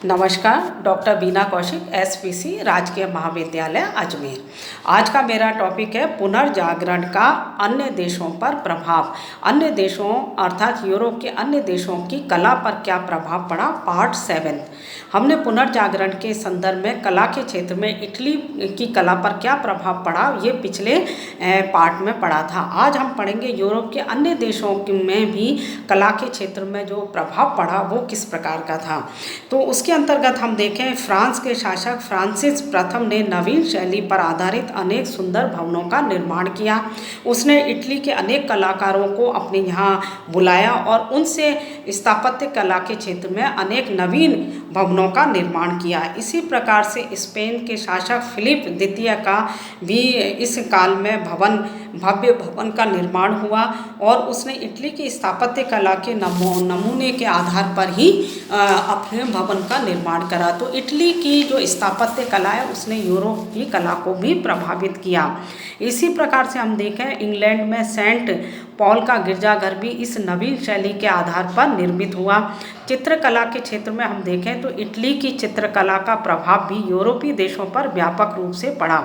नमस्कार। डॉक्टर बीना कौशिक, एसपीसी राजकीय महाविद्यालय अजमेर। आज का मेरा टॉपिक है पुनर्जागरण का अन्य देशों पर प्रभाव। अन्य देशों अर्थात यूरोप के अन्य देशों की कला पर क्या प्रभाव पड़ा, पार्ट 7। हमने पुनर्जागरण के संदर्भ में कला के क्षेत्र में इटली की कला पर क्या प्रभाव पड़ा, ये पिछले पार्ट में पढ़ा था। आज हम पढ़ेंगे यूरोप के अन्य देशों में भी कला के क्षेत्र में जो प्रभाव पड़ा वो किस प्रकार का था। तो उसके अंतर्गत हम देखें, फ्रांस के शासक फ्रांसिस प्रथम ने नवीन शैली पर आधारित अनेक सुंदर भवनों का निर्माण किया। उसने इटली के अनेक कलाकारों को अपने यहाँ बुलाया और उनसे स्थापत्य कला के क्षेत्र में अनेक नवीन भवनों का निर्माण किया। इसी प्रकार से स्पेन के शासक फिलिप द्वितीय का भी इस काल में भव्य भवन का निर्माण हुआ और उसने इटली की स्थापत्य कला के नमूने के आधार पर ही अपने भवन का निर्माण करा। तो इटली की जो स्थापत्य कला है उसने यूरोप की कला को भी प्रभावित किया। इसी प्रकार से हम देखें, इंग्लैंड में सेंट पॉल का गिरजाघर भी इस नवीन शैली के आधार पर निर्मित हुआ। चित्रकला के क्षेत्र में हम देखें तो इटली की चित्रकला का प्रभाव भी यूरोपीय देशों पर व्यापक रूप से पड़ा।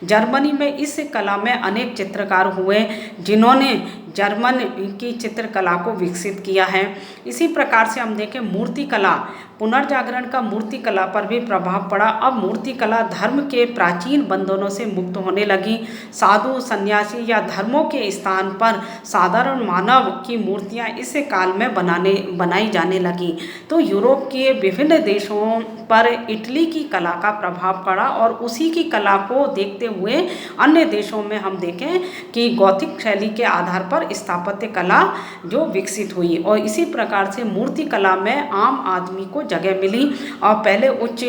जर्मनी में इस कला में अनेक चित्रकार हुए जिन्होंने जर्मन की चित्रकला को विकसित किया है। इसी प्रकार से हम देखें, मूर्तिकला, पुनर्जागरण का मूर्तिकला पर भी प्रभाव पड़ा। अब मूर्तिकला धर्म के प्राचीन बंधनों से मुक्त होने लगी। साधु, सन्यासी या धर्मों के स्थान पर साधारण मानव की मूर्तियां इस काल में बनाई जाने लगी। तो यूरोप के विभिन्न देशों पर इटली की कला का प्रभाव पड़ा और उसी की कला को देखते हुए अन्य देशों में हम देखें कि गौथिक शैली के आधार पर स्थापत्य कला जो विकसित हुई और इसी प्रकार से मूर्ति कला में आम आदमी को जगह मिली और पहले उच्च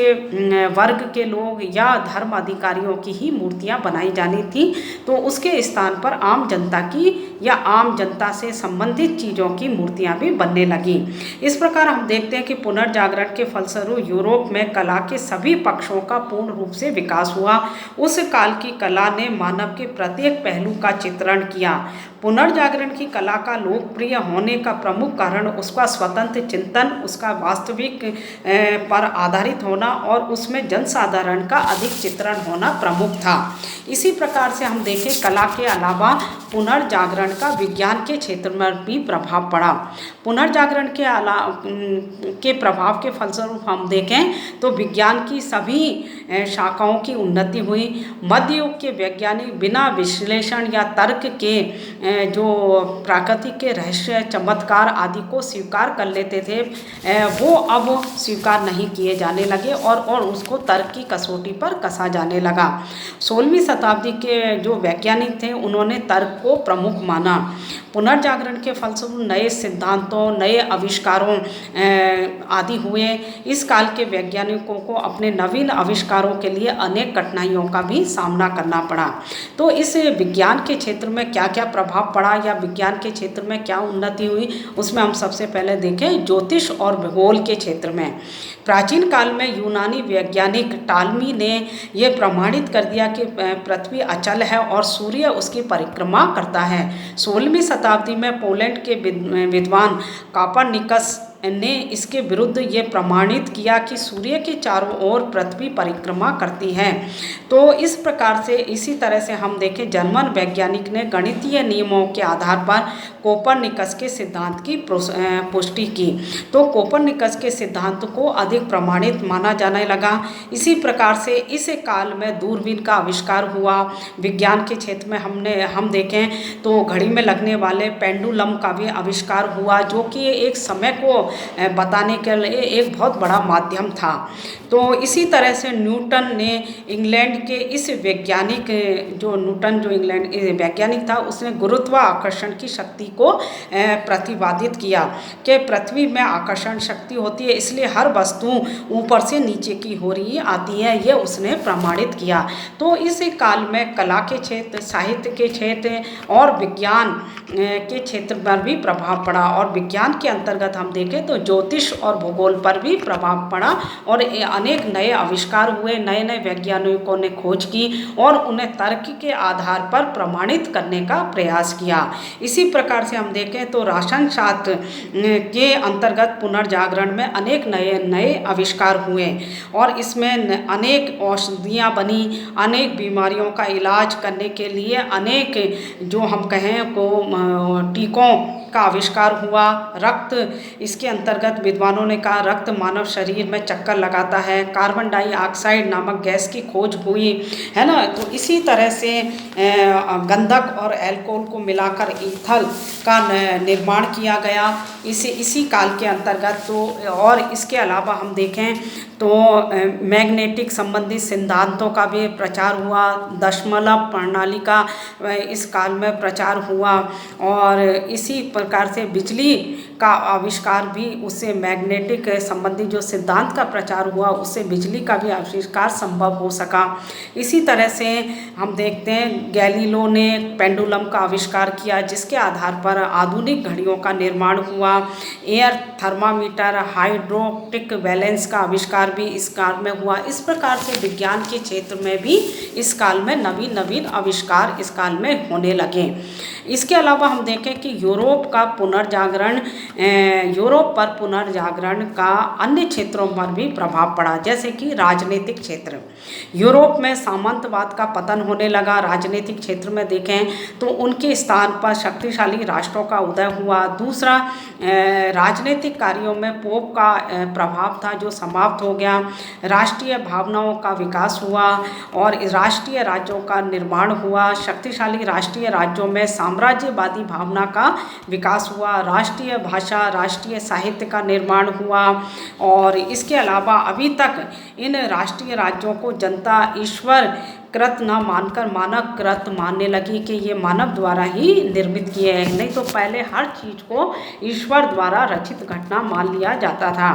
वर्ग के लोग या धर्म अधिकारियों की ही मूर्तियां बनाई जानी थी, तो उसके स्थान पर आम जनता की या आम जनता से संबंधित चीज़ों की मूर्तियां भी बनने लगी। इस प्रकार हम देखते हैं कि पुनर्जागरण के फलस्वरूप यूरोप में कला के सभी पक्षों का पूर्ण रूप से विकास हुआ। उस काल की कला ने मानव के प्रत्येक पहलू का चित्रण किया। पुनर्जागरण की कला का लोकप्रिय होने का प्रमुख कारण उसका स्वतंत्र चिंतन, उसका वास्तविक पर आधारित होना और उसमें जनसाधारण का अधिक चित्रण होना प्रमुख था। इसी प्रकार से हम देखें, कला के अलावा पुनर्जागरण का विज्ञान के क्षेत्र में भी प्रभाव पड़ा। पुनर्जागरण के प्रभाव के फलस्वरूप हम देखें तो विज्ञान की सभी शाखाओं की उन्नति हुई। मध्य युग के वैज्ञानिक बिना विश्लेषण या तर्क के जो प्राकृतिक के रहस्य, चमत्कार आदि को स्वीकार कर लेते थे, वो अब स्वीकार नहीं किए जाने लगे और उसको तर्क की कसौटी पर कसा जाने लगा। 16वीं शताब्दी के जो वैज्ञानिक थे उन्होंने तर्क को प्रमुख माना। पुनर्जागरण के फलस्वरूप नए सिद्धांतों, नए आविष्कारों आदि हुए। इस काल के वैज्ञानिकों को अपने नवीन आविष्कारों के लिए अनेक कठिनाइयों का भी सामना करना पड़ा। तो इस विज्ञान के क्षेत्र में क्या क्या प्रभाव पड़ा या विज्ञान के क्षेत्र में क्या उन्नति हुई, उसमें हम सबसे पहले देखें ज्योतिष और भूगोल के क्षेत्र में। प्राचीन काल में यूनानी वैज्ञानिक टालमी ने यह प्रमाणित कर दिया कि पृथ्वी अचल है और सूर्य उसकी परिक्रमा करता है। 16वीं शताब्दी में पोलैंड के विद्वान कोपरनिकस ने इसके विरुद्ध ये प्रमाणित किया कि सूर्य के चारों ओर पृथ्वी परिक्रमा करती है। तो इस प्रकार से इसी तरह से हम देखें, जर्मन वैज्ञानिक ने गणितीय नियमों के आधार पर कोपरनिकस के सिद्धांत की पुष्टि की। तो कोपरनिकस के सिद्धांत को अधिक प्रमाणित माना जाने लगा। इसी प्रकार से इस काल में दूरबीन का आविष्कार हुआ। विज्ञान के क्षेत्र में हम देखें तो घड़ी में लगने वाले पेंडुलम का भी आविष्कार हुआ, जो कि एक समय को बताने के लिए एक बहुत बड़ा माध्यम था। तो इसी तरह से न्यूटन ने इंग्लैंड के इस वैज्ञानिक जो इंग्लैंड वैज्ञानिक था, उसने गुरुत्वाकर्षण की शक्ति को प्रतिपादित किया कि पृथ्वी में आकर्षण शक्ति होती है, इसलिए हर वस्तु ऊपर से नीचे की हो रही आती है, यह उसने प्रमाणित किया। तो इस काल में कला के क्षेत्र, साहित्य के क्षेत्र और विज्ञान के क्षेत्र पर भी प्रभाव पड़ा और विज्ञान के अंतर्गत हम देखें तो ज्योतिष और भूगोल पर भी प्रभाव पड़ा और अनेक नए आविष्कार हुए। नए नए वैज्ञानिकों ने खोज की और उन्हें तर्क के आधार पर प्रमाणित करने का प्रयास किया। इसी प्रकार प्रकार से हम देखें तो राशन शास्त्र के अंतर्गत पुनर्जागरण में अनेक नए नए आविष्कार हुए और इसमें अनेक औषधियाँ बनी, अनेक बीमारियों का इलाज करने के लिए अनेक जो हम कहें को टीकों का आविष्कार हुआ। रक्त, इसके अंतर्गत विद्वानों ने कहा रक्त मानव शरीर में चक्कर लगाता है। कार्बन डाइऑक्साइड नामक गैस की खोज हुई, है ना। तो इसी तरह से गंधक और अल्कोहल को मिलाकर ईथल का निर्माण किया गया इसी काल के अंतर्गत। तो और इसके अलावा हम देखें तो मैग्नेटिक संबंधी सिद्धांतों का भी प्रचार हुआ। दशमलव प्रणाली का इस काल में प्रचार हुआ और इसी प्रकार से बिजली का आविष्कार भी, उससे मैग्नेटिक संबंधी जो सिद्धांत का प्रचार हुआ उससे बिजली का भी आविष्कार संभव हो सका। इसी तरह से हम देखते हैं गैलीलो ने पेंडुलम का आविष्कार किया जिसके आधार पर आधुनिक घड़ियों का निर्माण हुआ। एयर थर्मामीटर, हाइड्रोटिक बैलेंस का आविष्कार भी इस काल में हुआ। इस प्रकार से विज्ञान के क्षेत्र में भी इस काल में नवीन नवीन आविष्कार इस काल में होने लगे। इसके अलावा हम देखें कि यूरोप पर पुनर्जागरण का अन्य क्षेत्रों पर भी प्रभाव पड़ा, जैसे कि राजनीतिक क्षेत्र। यूरोप में सामंतवाद का पतन होने लगा। राजनीतिक क्षेत्र में देखें तो उनके स्थान पर शक्तिशाली राष्ट्रों का उदय हुआ। दूसरा, राजनीतिक कार्यों में पोप का प्रभाव था जो समाप्त हो गया। राष्ट्रीय भावनाओं का विकास हुआ और राष्ट्रीय राज्यों का निर्माण हुआ। शक्तिशाली राष्ट्रीय राज्यों में साम्राज्यवादी भावना का विकास हुआ। राष्ट्रीय भाषा, राष्ट्रीय साहित्य का निर्माण हुआ और इसके अलावा अभी तक इन राष्ट्रीय राज्यों को जनता ईश्वर कृत न मानकर मानव कृत मानने लगी कि ये मानव द्वारा ही निर्मित किए हैं। नहीं तो पहले हर चीज़ को ईश्वर द्वारा रचित घटना मान लिया जाता था।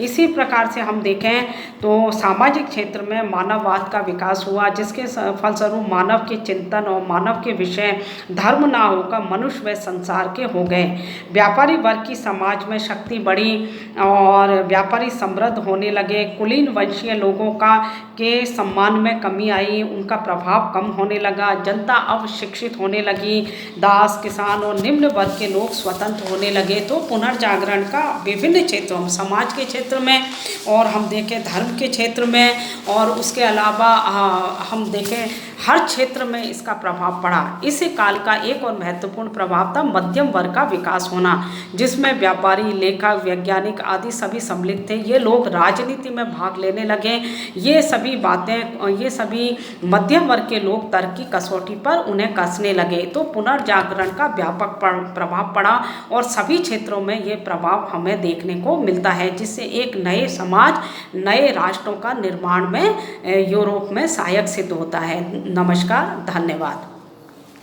इसी प्रकार से हम देखें तो सामाजिक क्षेत्र में मानववाद का विकास हुआ जिसके फलस्वरूप मानव के चिंतन और मानव के विषय धर्म ना होकर मनुष्य व संसार के हो गए। व्यापारी वर्ग की समाज में शक्ति बढ़ी और व्यापारी समृद्ध होने लगे। कुलीन वंशीय लोगों के सम्मान में कमी आई, उनका प्रभाव कम होने लगा। जनता अब शिक्षित होने लगी। दास, किसान और निम्न वर्ग के लोग स्वतंत्र होने लगे। तो पुनर्जागरण का विभिन्न क्षेत्रों में, समाज के क्षेत्र में और हम देखें धर्म के क्षेत्र में और उसके अलावा हम देखें हर क्षेत्र में इसका प्रभाव पड़ा। इस काल का एक और महत्वपूर्ण प्रभाव था मध्यम वर्ग का विकास होना, जिसमें व्यापारी, लेखक, वैज्ञानिक आदि सभी सम्मिलित थे। ये लोग राजनीति में भाग लेने लगे। ये सभी मध्यम वर्ग के लोग तर्क की कसौटी पर उन्हें कसने लगे। तो पुनर्जागरण का व्यापक प्रभाव पड़ा और सभी क्षेत्रों में ये प्रभाव हमें देखने को मिलता है, जिससे एक नए समाज, नए राष्ट्रों का निर्माण में यूरोप में सहायक सिद्ध होता है। नमस्कार, धन्यवाद।